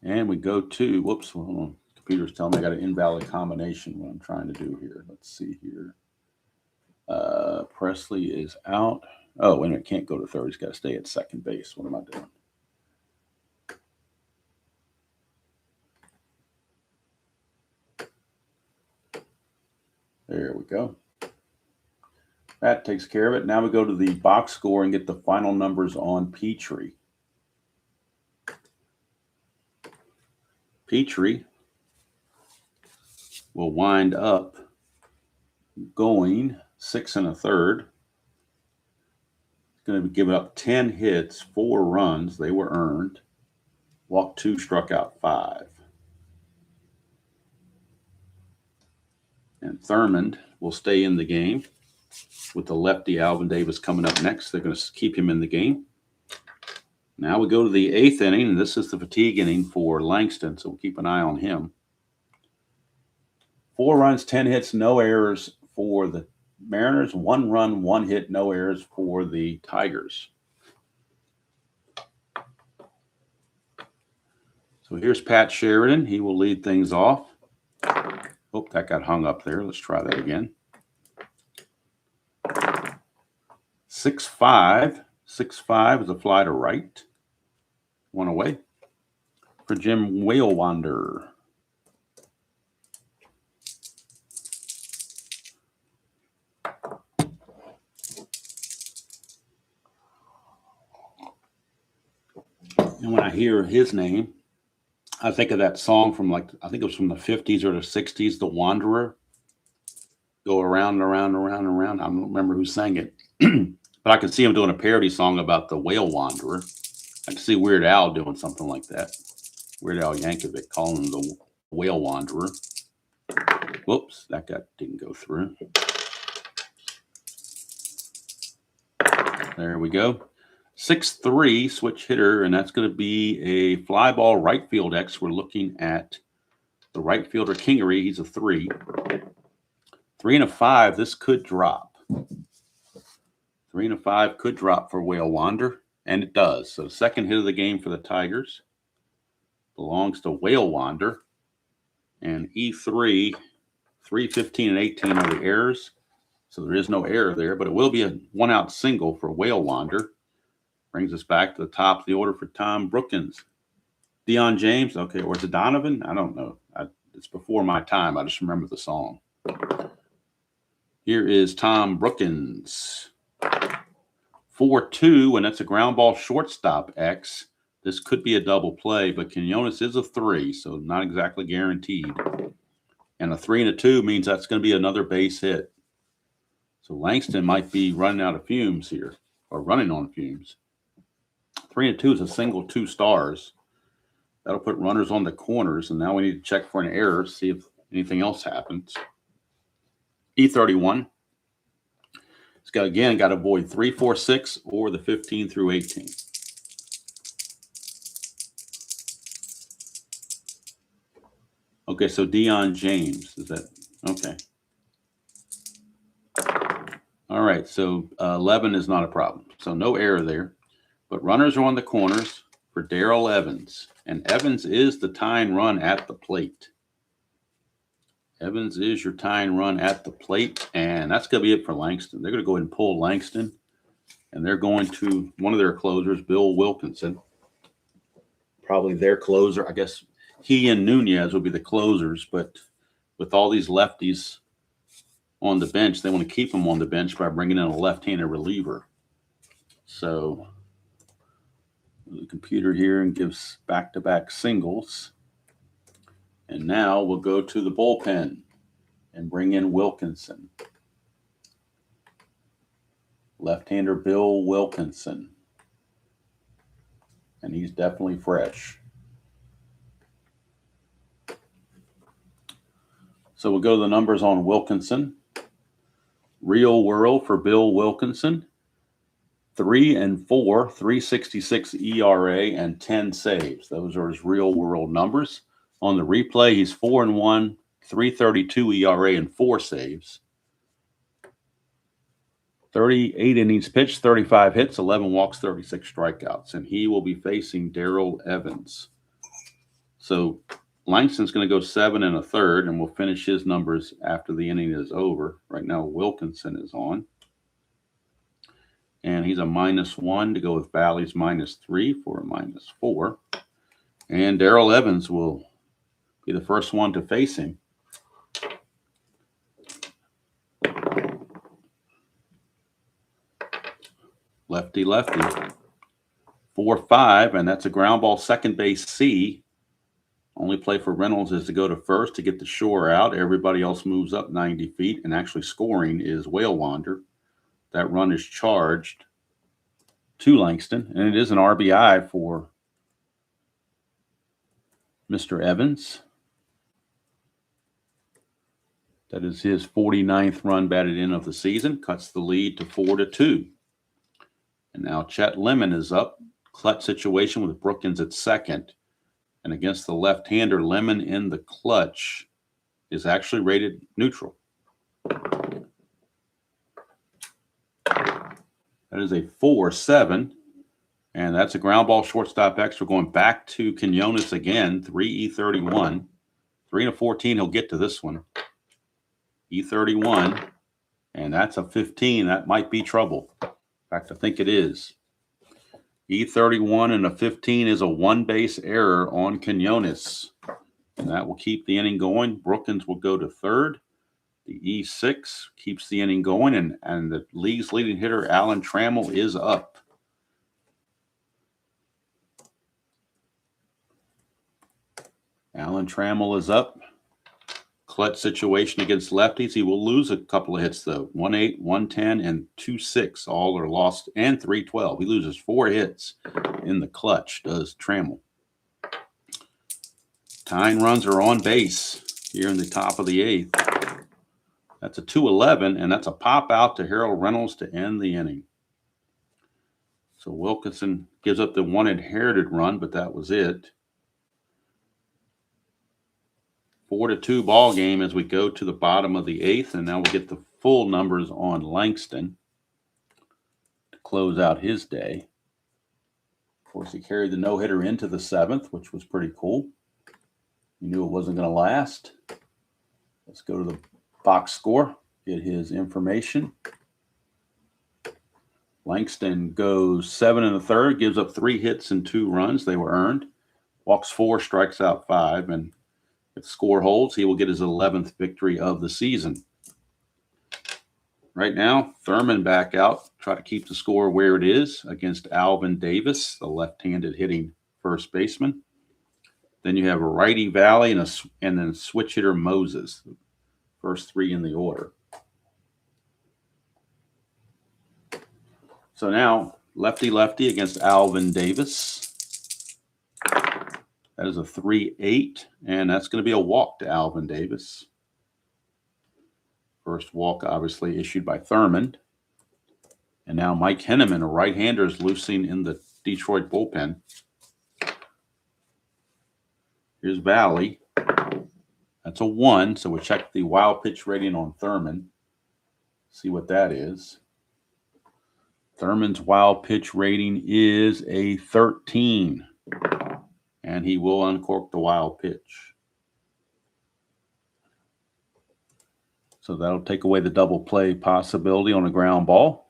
And we go to, whoops, hold on. Computer's telling me I got an invalid combination, what I'm trying to do here. Let's see here. Presley is out. Oh, wait a minute, can't go to third. He's got to stay at second base. What am I doing? There we go. That takes care of it. Now we go to the box score and get the final numbers on Petry. Petry will wind up going 6 1/3. Going to be giving up 10 hits, 4 runs. They were earned. Walked 2, struck out 5. And Thurmond will stay in the game. with the lefty Alvin Davis coming up next. They're going to keep him in the game. Now we go to the 8th inning, and this is the fatigue inning for Langston, so we'll keep an eye on him. 4 runs, 10 hits, no errors for the Mariners. 1 run, 1 hit, no errors for the Tigers. So here's Pat Sheridan. He will lead things off. Oh, that got hung up there. Let's try that again. 6-5. 6-5 is a fly to right. 1 away for Jim Whalewander. And when I hear his name, I think of that song from I think it was from the 50s or the 60s, The Wanderer. Go around and around and around and around. I don't remember who sang it. But I could see him doing a parody song about the Whale Wanderer. I could see Weird Al doing something like that. Weird Al Yankovic calling him the Whale Wanderer. Whoops, that didn't go through. There we go. 6-3 switch hitter, and that's going to be a fly ball right field X. We're looking at the right fielder Kingery. He's a 3. 3 and a 5. This could drop. 3 and a 5 could drop for Whalewander, and it does. So the second hit of the game for the Tigers belongs to Whalewander, and E3, 3, 15, and 18 are the errors. So there is no error there, but it will be a 1-out single for Whalewander. Brings us back to the top of the order for Tom Brookins. Dion James, okay, or is it Donovan? I don't know. It's before my time. I just remember the song. Here is Tom Brookins. 4-2, and that's a ground ball shortstop X. This could be a double play, but Quinones is a 3, so not exactly guaranteed. And a 3 and a 2 means that's going to be another base hit. So Langston might be running out of fumes here, or running on fumes. 3 and 2 is a single 2 stars. That'll put runners on the corners, and now we need to check for an error, see if anything else happens. E31. It's got to avoid 3, 4, 6 or the 15 through 18. Okay, so Dion James, is that okay? All right, so 11 is not a problem. So no error there. But runners are on the corners for Darrell Evans. And Evans is the tying run at the plate. Evans is your tying run at the plate. And that's going to be it for Langston. They're going to go ahead and pull Langston. And they're going to one of their closers, Bill Wilkinson. Probably their closer. I guess he and Nunez will be the closers. But with all these lefties on the bench, they want to keep them on the bench by bringing in a left-handed reliever. So the computer here and gives back-to-back singles. And now we'll go to the bullpen and bring in Wilkinson. Left-hander Bill Wilkinson. And he's definitely fresh. So we'll go to the numbers on Wilkinson. Real World for Bill Wilkinson. 3 and 4, 3.66 ERA, and 10 saves. Those are his real world numbers. On the replay, he's 4 and 1, 3.32 ERA, and 4 saves. 38 innings pitched, 35 hits, 11 walks, 36 strikeouts, and he will be facing Darrell Evans. So Langston's going to go 7 1/3, and we'll finish his numbers after the inning is over. Right now, Wilkinson is on. And he's a -1 to go with Valley's -3 for a -4. And Darrell Evans will be the first one to face him. Lefty, lefty. 4-5, and that's a ground ball second base C. Only play for Reynolds is to go to first to get the shore out. Everybody else moves up 90 feet, and actually scoring is Whalewander. That run is charged to Langston, and it is an RBI for Mr. Evans. That is his 49th run batted in of the season. Cuts the lead to 4-2. And now Chet Lemon is up. Clutch situation with Brookins at second. And against the left-hander, Lemon in the clutch is actually rated neutral. That is a 4-7. And that's a ground ball shortstop extra going back to Quinones again. 3E31. 3-14. He'll get to this one. E31. And that's a 15. That might be trouble. In fact, I think it is. E31 and a 15 is a one-base error on Quinones. And that will keep the inning going. Brookins will go to third. The E6 keeps the inning going. And the league's leading hitter, Alan Trammell, is up. Alan Trammell is up. Clutch situation against lefties. He will lose a couple of hits, though. 1-8, 1-10, and 2-6. All are lost, and 3-12. He loses 4 hits in the clutch, does Trammell. Tying runs are on base here in the top of the 8th. That's a 2-11, and that's a pop out to Harold Reynolds to end the inning. So Wilkinson gives up the one inherited run, but that was it. 4-2 ball game as we go to the bottom of the 8th, and now we'll get the full numbers on Langston to close out his day. Of course, he carried the no-hitter into the 7th, which was pretty cool. He knew it wasn't going to last. Let's go to the box score, get his information. Langston goes 7 1/3, gives up 3 hits and 2 runs. They were earned. Walks 4, strikes out 5, and if the score holds, he will get his 11th victory of the season. Right now, Thurman back out, try to keep the score where it is against Alvin Davis, the left-handed hitting first baseman. Then you have a righty Valley and then switch hitter Moses, first 3 in the order. So now, lefty-lefty against Alvin Davis. That is a 3-8, and that's going to be a walk to Alvin Davis. First walk, obviously, issued by Thurman. And now Mike Henneman, a right-hander, is loosing in the Detroit bullpen. Here's Valley. That's a 1, so we check the wild pitch rating on Thurman. See what that is. Thurman's wild pitch rating is a 13. And he will uncork the wild pitch. So that'll take away the double play possibility on a ground ball.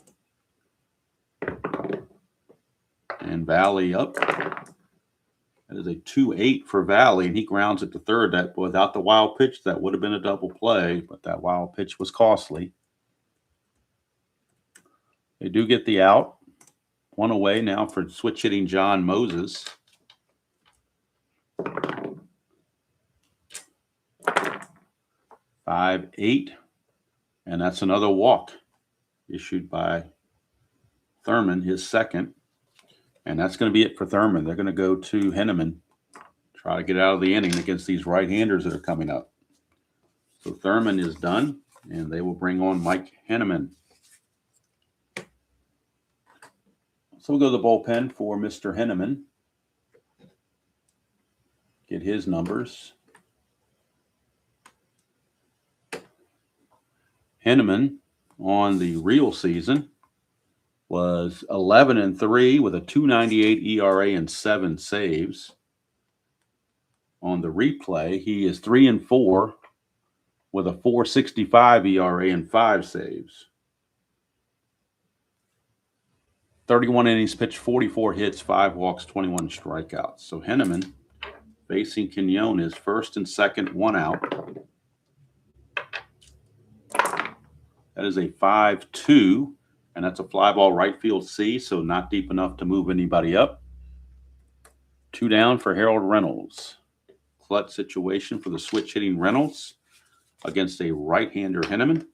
And Valley up. That is a 2-8 for Valley, and he grounds it to third. That without the wild pitch, that would have been a double play, but that wild pitch was costly. They do get the out. 1 away now for switch hitting John Moses. 5-8, and that's another walk issued by Thurman, his second. And that's going to be it for Thurman. They're going to go to Henneman, try to get out of the inning against these right-handers that are coming up. So Thurman is done, and they will bring on Mike Henneman. So we'll go to the bullpen for Mr. Henneman. Get his numbers. Henneman on the real season was 11-3 with a 2.98 ERA and 7 saves. On the replay, he is 3-4 with a 4.65 ERA and 5 saves. 31 innings pitched, 44 hits, 5 walks, 21 strikeouts. So Henneman facing Quinones, first and second, 1 out. That is a 5-2, and that's a fly ball right field C, so not deep enough to move anybody up. 2 down for Harold Reynolds. Clutch situation for the switch hitting Reynolds against a right-hander Henneman.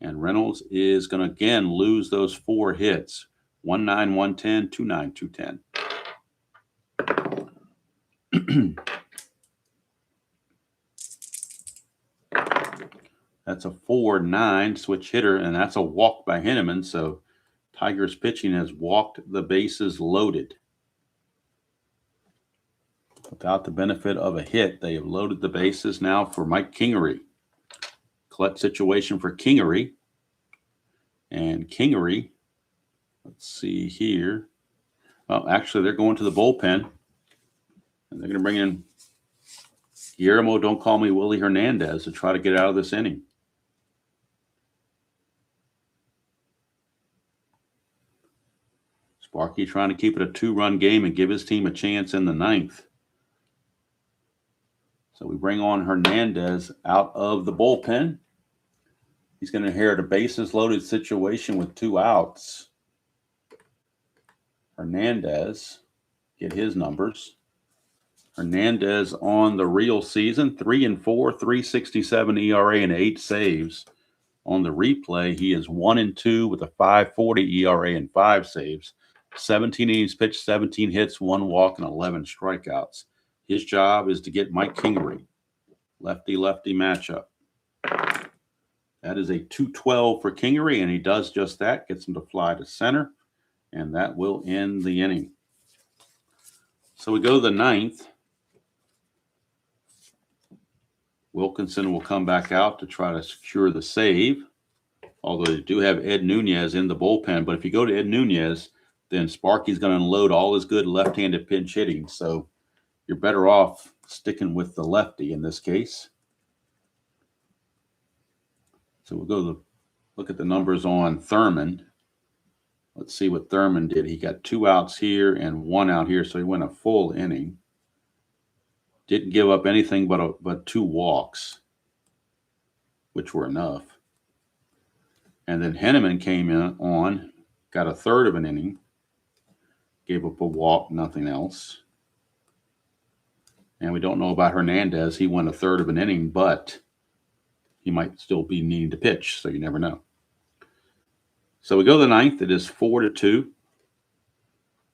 And Reynolds is going to again lose those 4 hits. 1-9, 110, 2-9, 210. That's a 4-9 switch hitter, and that's a walk by Henneman. So Tigers pitching has walked the bases loaded. Without the benefit of a hit, they have loaded the bases now for Mike Kingery. Collect situation for Kingery. And Kingery, let's see here. Well, actually, they're going to the bullpen. And they're going to bring in Guillermo, don't call me Willie Hernandez, to try to get out of this inning. Sparky trying to keep it a 2-run game and give his team a chance in the 9th. So we bring on Hernandez out of the bullpen. He's going to inherit a bases-loaded situation with 2 outs. Hernandez, get his numbers. Hernandez on the real season, 3-4, 3.67 ERA and 8 saves. On the replay, he is 1-2 with a 5.40 ERA and 5 saves. 17 innings pitched, 17 hits, 1 walk, and 11 strikeouts. His job is to get Mike Kingery. Lefty-lefty matchup. That is a 2-12 for Kingery, and he does just that. Gets him to fly to center, and that will end the inning. So we go to the 9th. Wilkinson will come back out to try to secure the save, although they do have Ed Nunez in the bullpen. But if you go to Ed Nunez, then Sparky's going to unload all his good left-handed pinch hitting. So you're better off sticking with the lefty in this case. So we'll go to look at the numbers on Thurman. Let's see what Thurman did. He got 2 outs here and 1 out here, so he went a full inning. Didn't give up anything but 2 walks, which were enough. And then Henneman came in on, got a third of an inning, gave up a walk, nothing else. And we don't know about Hernandez. He went a third of an inning, but he might still be needing to pitch, so you never know. So we go to the 9th. It is 4-2.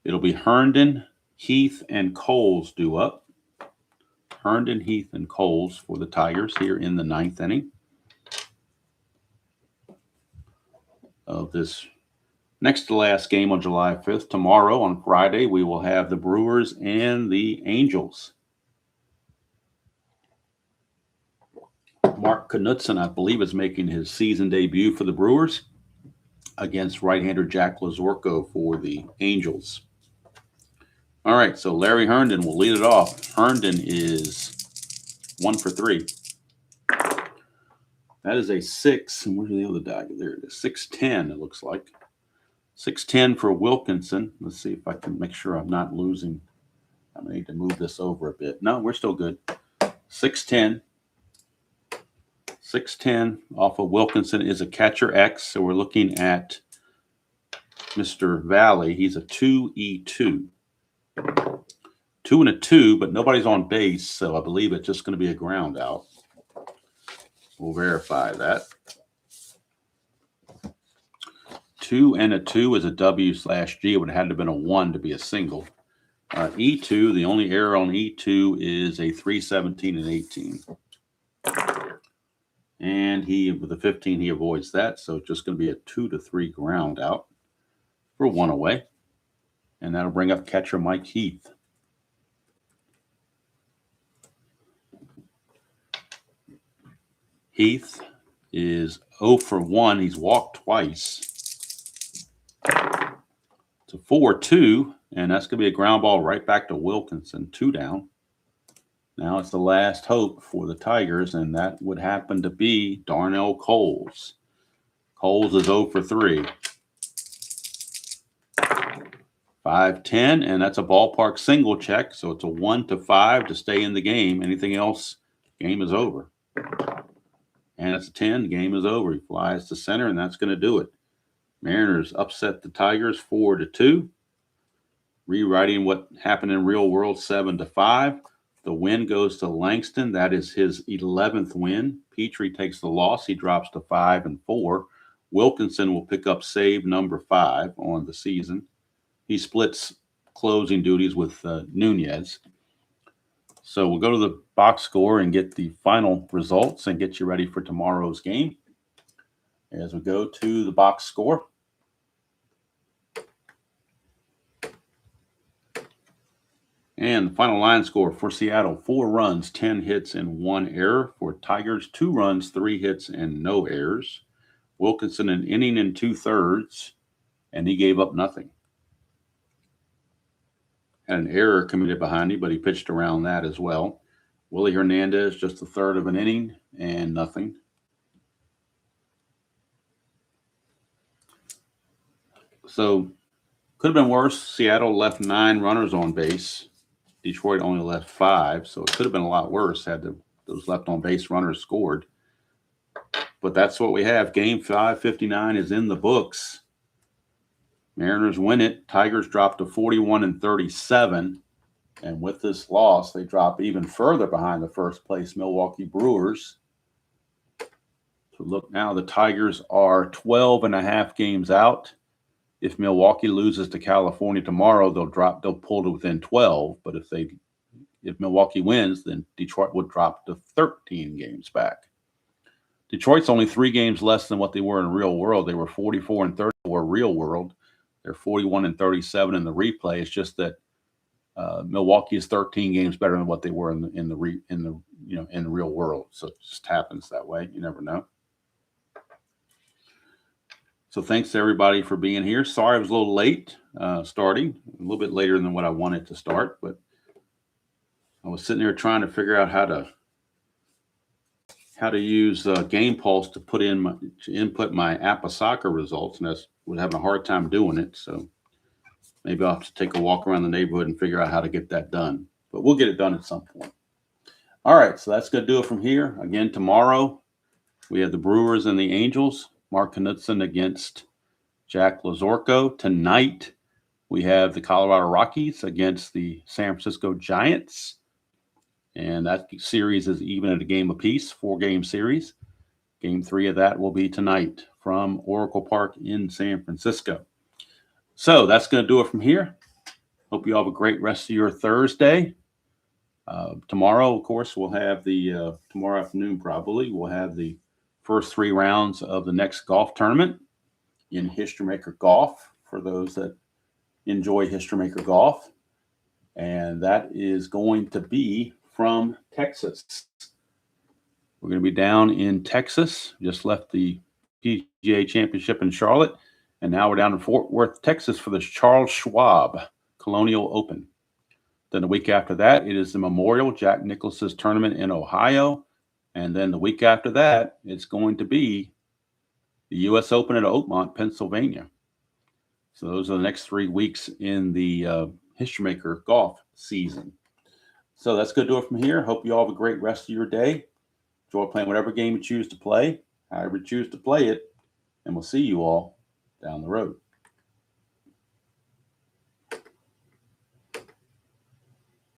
It'll be Herndon, Heath, and Coles due up. Herndon, Heath, and Coles for the Tigers here in the 9th inning of this next to last game on July 5th. Tomorrow on Friday, we will have the Brewers and the Angels. Mark Knudsen, I believe, is making his season debut for the Brewers against right-hander Jack Lazorko for the Angels. All right, so Larry Herndon will lead it off. Herndon is 1 for 3. That is a 6. And where's the other dagger? There it is. 6-10, it looks like. 6-10 for Wilkinson. Let's see if I can make sure I'm not losing. I need to move this over a bit. No, we're still good. 6-10. 6-10 off of Wilkinson is a catcher X. So we're looking at Mr. Valley. He's a 2E2. 2 and a 2, but nobody's on base, so I believe it's just going to be a ground out. We'll verify that. 2 and a 2 is a W/G. It would have had to have been a 1 to be a single. E2, the only error on E2 is a 3-17 and 18. And with a 15, he avoids that, so it's just going to be a 2-3 ground out for 1 away. And that'll bring up catcher Mike Heath. Heath is 0 for 1. He's walked twice. It's a 4-2, and that's going to be a ground ball right back to Wilkinson, 2 down. Now it's the last hope for the Tigers, and that would happen to be Darnell Coles. Coles is 0 for 3. 5-10, and that's a ballpark single check, so it's a 1-5 to stay in the game. Anything else, game is over. And it's a 10, game is over. He flies to center, and that's going to do it. Mariners upset the Tigers 4-2. Rewriting what happened in real world, 7-5. The win goes to Langston. That is his 11th win. Petry takes the loss. He drops to 5-4. Wilkinson will pick up save number 5 on the season. He splits closing duties with Nunez. So we'll go to the box score and get the final results and get you ready for tomorrow's game as we go to the box score. And the final line score for Seattle, 4 runs, 10 hits, and 1 error. For Tigers, 2 runs, 3 hits, and no errors. Wilkinson an inning and 2/3, and he gave up nothing. Had an error committed behind him, but he pitched around that as well. Willie Hernandez, just a third of an inning and nothing. So could have been worse. Seattle left 9 runners on base. Detroit only left 5, so it could have been a lot worse had those left on base runners scored. But that's what we have. Game 559 is in the books. Mariners win it. Tigers drop to 41-37. And with this loss, they drop even further behind the first place Milwaukee Brewers. So look now, the Tigers are 12.5 games out. If Milwaukee loses to California tomorrow, they'll pull to within 12. But if Milwaukee wins, then Detroit would drop to 13 games back. Detroit's only 3 games less than what they were in real world. They were 44-34 real world. They're 41-37 in the replay. It's just that Milwaukee is 13 games better than what they were in the real world. So it just happens that way. You never know. So thanks to everybody for being here. Sorry I was a little late starting, a little bit later than what I wanted to start, but I was sitting there trying to figure out how to use Game Pulse to input my Appa Soccer results, and I was having a hard time doing it. So maybe I'll have to take a walk around the neighborhood and figure out how to get that done. But we'll get it done at some point. All right, so that's going to do it from here. Again, tomorrow we have the Brewers and the Angels. Mark Knudsen against Jack Lazorko. Tonight, we have the Colorado Rockies against the San Francisco Giants. And that series is even at a game apiece, 4-game series. Game 3 of that will be tonight from Oracle Park in San Francisco. So that's going to do it from here. Hope you all have a great rest of your Thursday. Tomorrow, of course, we'll have tomorrow afternoon probably, we'll have the first 3 rounds of the next golf tournament in History Maker Golf for those that enjoy History Maker Golf. And that is going to be from Texas. We're going to be down in Texas. Just left the PGA Championship in Charlotte. And now we're down in Fort Worth, Texas for the Charles Schwab Colonial Open. Then the week after that, it is the Memorial Jack Nicklaus's tournament in Ohio. And then the week after that, it's going to be the U.S. Open at Oakmont, Pennsylvania. So those are the next 3 weeks in the History Maker golf season. So that's going to do it from here. Hope you all have a great rest of your day. Enjoy playing whatever game you choose to play, however you choose to play it. And we'll see you all down the road.